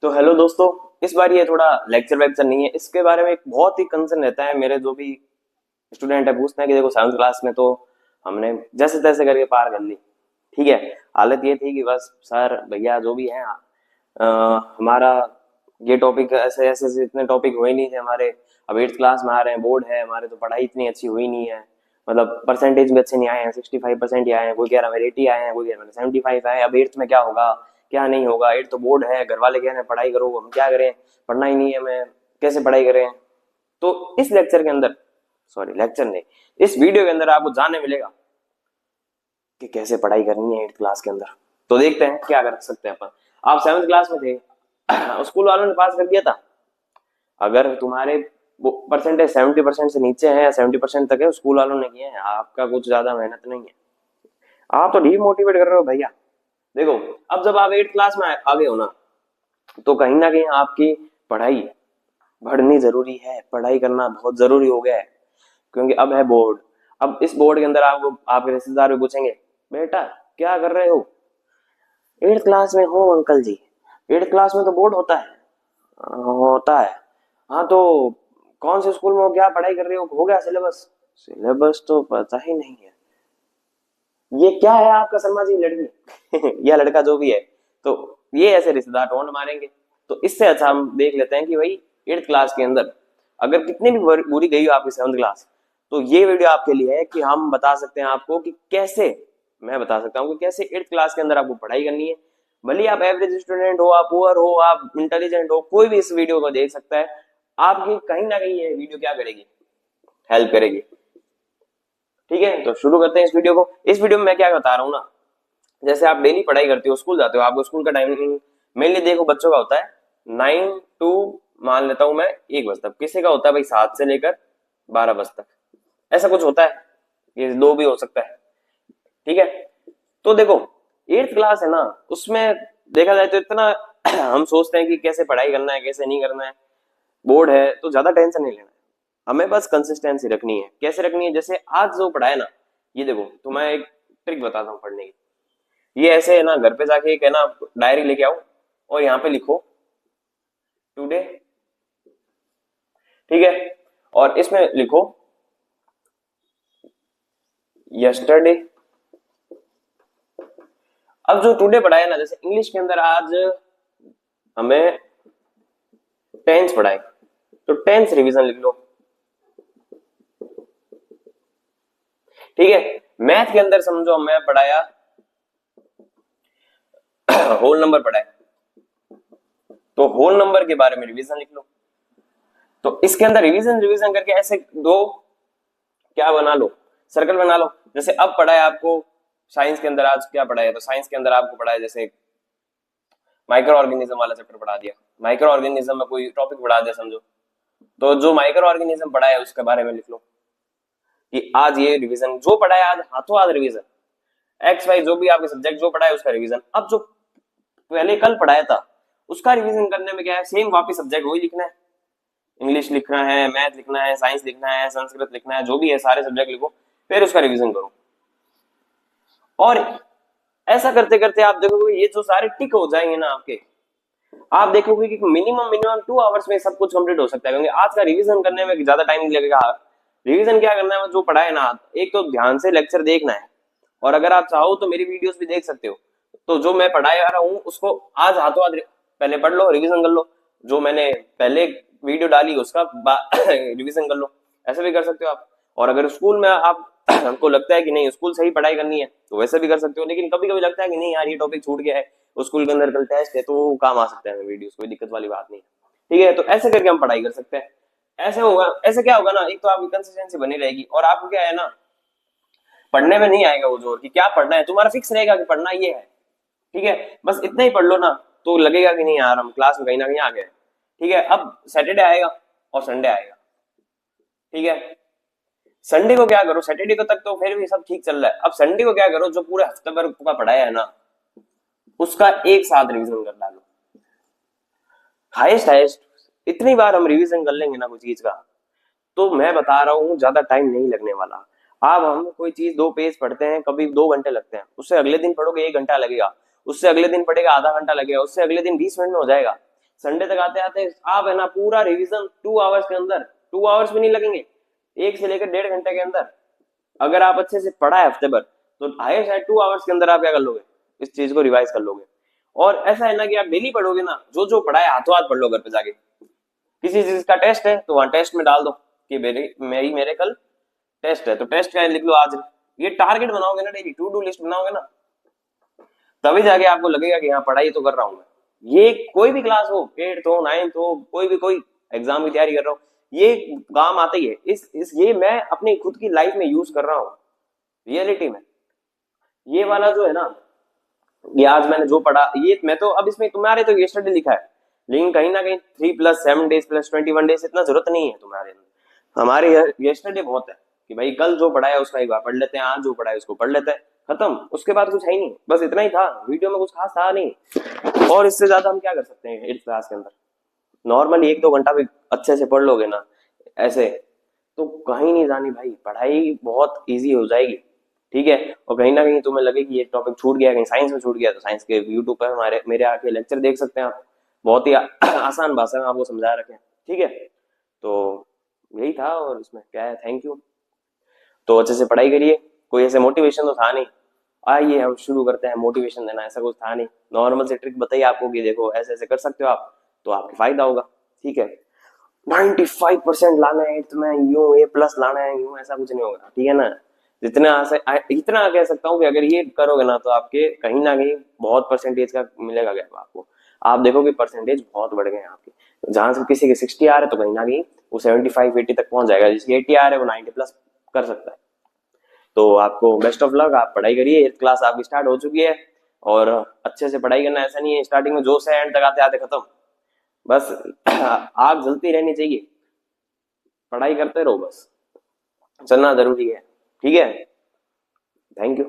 तो हेलो दोस्तों, इस बार ये थोड़ा लेक्चर वेक्चर नहीं है। इसके बारे में एक बहुत ही कंसर्न रहता है। मेरे जो भी स्टूडेंट है पूछते हैं कि देखो 7th क्लास में तो हमने जैसे तैसे करके पार कर ली, ठीक है। हालत ये थी कि बस सर भैया जो भी है हमारा ये टॉपिक ऐसे ऐसे ऐसे इतने टॉपिक हुए नहीं थे हमारे। अब 8th क्लास में आ रहे हैं, बोर्ड है हमारे, तो पढ़ाई इतनी अच्छी हुई नहीं है। मतलब परसेंटेज भी अच्छे नहीं आए हैं, 65% ही आए हैं। कोई कह रहा मेरे 80 आए हैं, कोई कह रहा मेरे 75 आए हैं। अब 8th में क्या होगा क्या नहीं होगा, 8th तो बोर्ड है, घर वाले कह रहे हैं पढ़ाई करो, हम क्या करें, पढ़ना ही नहीं है, हमें कैसे पढ़ाई करें। तो इस लेक्चर के अंदर, सॉरी लेक्चर नहीं, इस वीडियो के अंदर आपको जानने मिलेगा कि कैसे पढ़ाई करनी है 8th क्लास के अंदर। तो देखते हैं क्या कर सकते हैं अपन। आप 7th क्लास में थे, स्कूल वालों ने पास कर दिया था। अगर तुम्हारे परसेंटेज 70% से नीचे है या 70% तक है, स्कूल वालों ने किया है, आपका कुछ ज्यादा मेहनत नहीं है। आप तो डीमोटिवेट कर रहे हो भैया। देखो, अब जब आप 8th क्लास में आ गए हो ना, तो कहीं ना कहीं आपकी पढ़ाई बढ़नी जरूरी है, पढ़ाई करना बहुत जरूरी हो गया है। क्योंकि अब है बोर्ड। अब इस बोर्ड के अंदर आपको आपके रिश्तेदार भी पूछेंगे, बेटा क्या कर रहे हो, 8th क्लास में हो अंकल जी, 8th क्लास में तो बोर्ड होता है। होता है, हाँ तो कौन से स्कूल में हो, क्या पढ़ाई कर रहे हो गया सिलेबस? सिलेबस तो पता ही नहीं है। ये क्या है आपका शर्मा जी, लड़की या लड़का जो भी है। तो ये ऐसे रिश्तेदार टोंट मारेंगे। तो इससे अच्छा हम देख लेते हैं कि भाई 8th क्लास के अंदर अगर कितनी भी बुरी गई हो आपकी 7th क्लास, तो ये वीडियो आपके लिए है कि हम बता सकते हैं आपको कि कैसे, मैं बता सकता हूँ कि कैसे 8th क्लास के अंदर आपको पढ़ाई करनी है। भले आप एवरेज स्टूडेंट हो, आप पुअर हो, आप इंटेलिजेंट हो, कोई भी इस वीडियो को देख सकता है। आपकी कहीं ना कहीं ये वीडियो क्या करेगी, हेल्प करेगी। ठीक है, तो शुरू करते हैं इस वीडियो को। इस वीडियो में मैं क्या बता रहा हूँ ना, जैसे आप डेली पढ़ाई करते हो, स्कूल जाते हो, आपको स्कूल का टाइमिंग मेनली देखो बच्चों का होता है 9 टू, मान लेता हूं मैं 1 बजे तक। किसी का होता है भाई 7 से लेकर 12 बजे तक, ऐसा कुछ होता है, ये 2 भी हो सकता है। ठीक है, तो देखो 8th क्लास है ना, उसमें देखा जाए तो इतना हम सोचते हैं कि कैसे पढ़ाई करना है कैसे नहीं करना है। बोर्ड है तो ज्यादा टेंशन नहीं लेना है, हमें बस कंसिस्टेंसी रखनी है। कैसे रखनी है, जैसे आज जो पढ़ा है ना, ये देखो तो मैं एक ट्रिक बताता हूँ पढ़ने की। ये ऐसे है ना, घर पे जाके एक है ना डायरी लेके आओ और यहाँ पे लिखो टुडे, ठीक है, और इसमें लिखो यस्टरडे। अब जो टुडे पढ़ा है ना, जैसे इंग्लिश के अंदर आज हमें टेंस पढ़ाए, तो टेंस रिवीजन लिख लो। ठीक है, मैथ के अंदर समझो हमें पढ़ाया होल नंबर पढ़ाए, तो होल नंबर के बारे में रिवीजन लिख लो। तो इसके अंदर रिवीजन रिवीजन करके ऐसे दो क्या बना लो, सर्कल बना लो। जैसे अब पढ़ा है आपको साइंस के अंदर, आज क्या पढ़ा है, तो साइंस के अंदर आपको पढ़ा है जैसे माइक्रो ऑर्गेनिज्म वाला चैप्टर पढ़ा दिया। माइक्रो ऑर्गेनिज्म में कोई टॉपिक पढ़ा दिया समझो, तो जो माइक्रो ऑर्गेनिज्म पढ़ा है उसके बारे में लिख लो कि आज ये रिवीजन जो पढ़ा है, आज हाथों आज रिवीजन, एक्स वाई जो भी आपके सब्जेक्ट जो पढ़ा है उसका रिवीजन। अब जो पहले कल पढ़ाया था उसका रिवीजन करने में क्या है, सेम वापिस सब्जेक्ट वही लिखना है। इंग्लिश लिखना है, मैथ लिखना है, साइंस लिखना है, संस्कृत लिखना है, जो भी है सारे सब्जेक्ट लिखो, फिर उसका रिवीजन करो। और ऐसा करते करते आप देखोगे ये जो सारे टिक हो जाएंगे ना आपके, आप देखोगे कि मिनिमम मिनिमम 2 आवर्स में सब कुछ कंप्लीट हो सकता है। क्योंकि आज का रिवीजन करने में ज्यादा टाइम नहीं लगेगा। रिवीजन क्या करना है, जो पढ़ा है ना, एक तो ध्यान से लेक्चर देखना है, और अगर आप चाहो तो मेरी वीडियोस भी देख सकते हो। तो जो मैं पढ़ा रहा हूँ उसको आज हाथों हाथ पहले पढ़ लो, रिवीजन कर लो। जो मैंने पहले वीडियो डाली उसका रिवीजन कर लो, ऐसे भी कर सकते हो आप। और अगर स्कूल में आप हमको लगता है कि नहीं स्कूल से ही पढ़ाई करनी है तो वैसे भी कर सकते हो। लेकिन कभी कभी लगता है कि नहीं यार ये टॉपिक छूट गया है, स्कूल के अंदर कल टेस्ट है, तो वो काम आ सकता है वीडियो, कोई दिक्कत वाली बात नहीं है। ठीक है, तो ऐसे करके हम पढ़ाई कर सकते हैं। ऐसे होगा, ऐसे क्या होगा ना, एक तो आपकी कंसिस्टेंसी बनी रहेगी, और आपको क्या है ना, पढ़ने में नहीं आएगा वो जोर कि क्या पढ़ना है, तुम्हारा फिक्स रहेगा कि पढ़ना ये है। ठीक है, बस इतना ही पढ़ लो ना, तो लगेगा कि नहीं यार हम क्लास में कहीं ना कहीं आ गए। ठीक है, अब सैटरडे आएगा और संडे आएगा। ठीक है, संडे को क्या करो, सैटरडे को तक तो फिर भी सब ठीक चल रहा है, अब संडे को क्या करो, जो पूरे हफ्ते भर का पढ़ाया है ना उसका एक साथ रिवीजन कर डालो। हाइस्ट हाइस्ट इतनी बार हम रिवीजन कर लेंगे ना कोई चीज का, तो मैं बता रहा हूँ ज्यादा टाइम नहीं लगने वाला। अब हम कोई चीज 2 पेज पढ़ते हैं, कभी 2 घंटे लगते हैं, उससे अगले दिन पढ़ोगे 1 घंटा लगेगा, उससे अगले दिन पढ़ेगा आधा घंटा लगेगा, उससे अगले दिन 20 मिनट में हो जाएगा। संडे तक आते आते आप है ना पूरा रिवीजन 2 आवर्स के अंदर, 2 आवर्स भी नहीं लगेंगे, 1 से लेकर 1.5 घंटे के अंदर अगर आप अच्छे से पढ़ा है हफ्ते भर, तो हाईएस्ट है 2 आवर्स के अंदर आप क्या कर लोगे, इस चीज को रिवाइज कर लोगे। और ऐसा है ना कि आप डेली पढ़ोगे ना, जो जो पढ़ा है हाथों हाथ पढ़ लो घर पे जाके। किसी चीज का टेस्ट है तो वहां टेस्ट में डाल दो कि मेरे कल टेस्ट है, तो टेस्ट का लिख लो आज। ये टारगेट बनाओगे ना, डेली टू डू लिस्ट बनाओगे ना, तभी जाके आपको लगेगा कि हाँ पढ़ाई तो कर रहा हूं मैं। ये कोई भी क्लास हो, 8th हो 9th हो, कोई एग्जाम की तैयारी कर रहा हूँ, ये काम आता ही है। इस ये मैं अपनी खुद की लाइफ में यूज कर रहा हूँ रियलिटी में। ये वाला जो है ना, ये आज मैंने जो पढ़ा, ये मैं तो अब इसमें तुम्हारे तो यस्टरडे लिखा है, लेकिन कहीं ना कहीं 3 + 7 days + 21 days इतना जरूरत नहीं है तुम्हारे अंदर। हमारे यस्टरडे बहुत है कि भाई कल जो पढ़ा है उसका एक बार पढ़ लेते हैं, आज जो पढ़ा है उसको पढ़ लेते हैं, खत्म। उसके बाद कुछ है ही नहीं, बस इतना ही था, वीडियो में कुछ खास था नहीं। और इससे ज्यादा हम क्या कर सकते हैं 8th क्लास के अंदर। नॉर्मली 1-2 घंटा भी अच्छे से पढ़ लोगे ना ऐसे, तो कहीं नहीं जानी भाई, पढ़ाई बहुत इजी हो जाएगी। ठीक है, और कहीं ना कहीं तुम्हें लगे कि ये टॉपिक छूट गया, कहीं साइंस में छूट गया, तो साइंस के यूट्यूब पर हमारे मेरे आके लेक्चर देख सकते हैं आप, बहुत ही आसान भाषा में आपको समझा रखे हैं। ठीक है, तो यही था, और इसमें क्या है, थैंक यू। तो अच्छे से पढ़ाई करिए, कोई ऐसे मोटिवेशन तो था नहीं, आइए हम शुरू करते हैं मोटिवेशन देना, ऐसा कुछ था नहीं, नॉर्मल से ट्रिक बताइए आपको कि देखो ऐसे ऐसे कर सकते हो आप, तो आपको फायदा होगा। ठीक है, 95% लाना है 8th में, यूं A+ लाना है, यूं ऐसा कुछ नहीं होगा। ठीक है ना, इतना कह सकता हूँ कि अगर ये करोगे ना तो आपके कहीं ना कहीं बहुत परसेंटेज का मिलेगा गैप आपको। आप देखोगे परसेंटेज बहुत बढ़ गए हैं आपके, जहां से किसी के 60 आ रहे तो कहीं ना कहीं वो 75-80 तक पहुंच जाएगा, जिसके 80 आ रहे वो 90+ कर सकता है। तो आपको बेस्ट ऑफ लक, आप पढ़ाई करिए, 8th क्लास आपकी स्टार्ट हो चुकी है, और अच्छे से पढ़ाई करना, ऐसा नहीं है स्टार्टिंग में जोश है एंड तक आते आते खत्म, बस आग जलती रहनी चाहिए, पढ़ाई करते रहो बस, चलना जरूरी है। ठीक है, थैंक यू।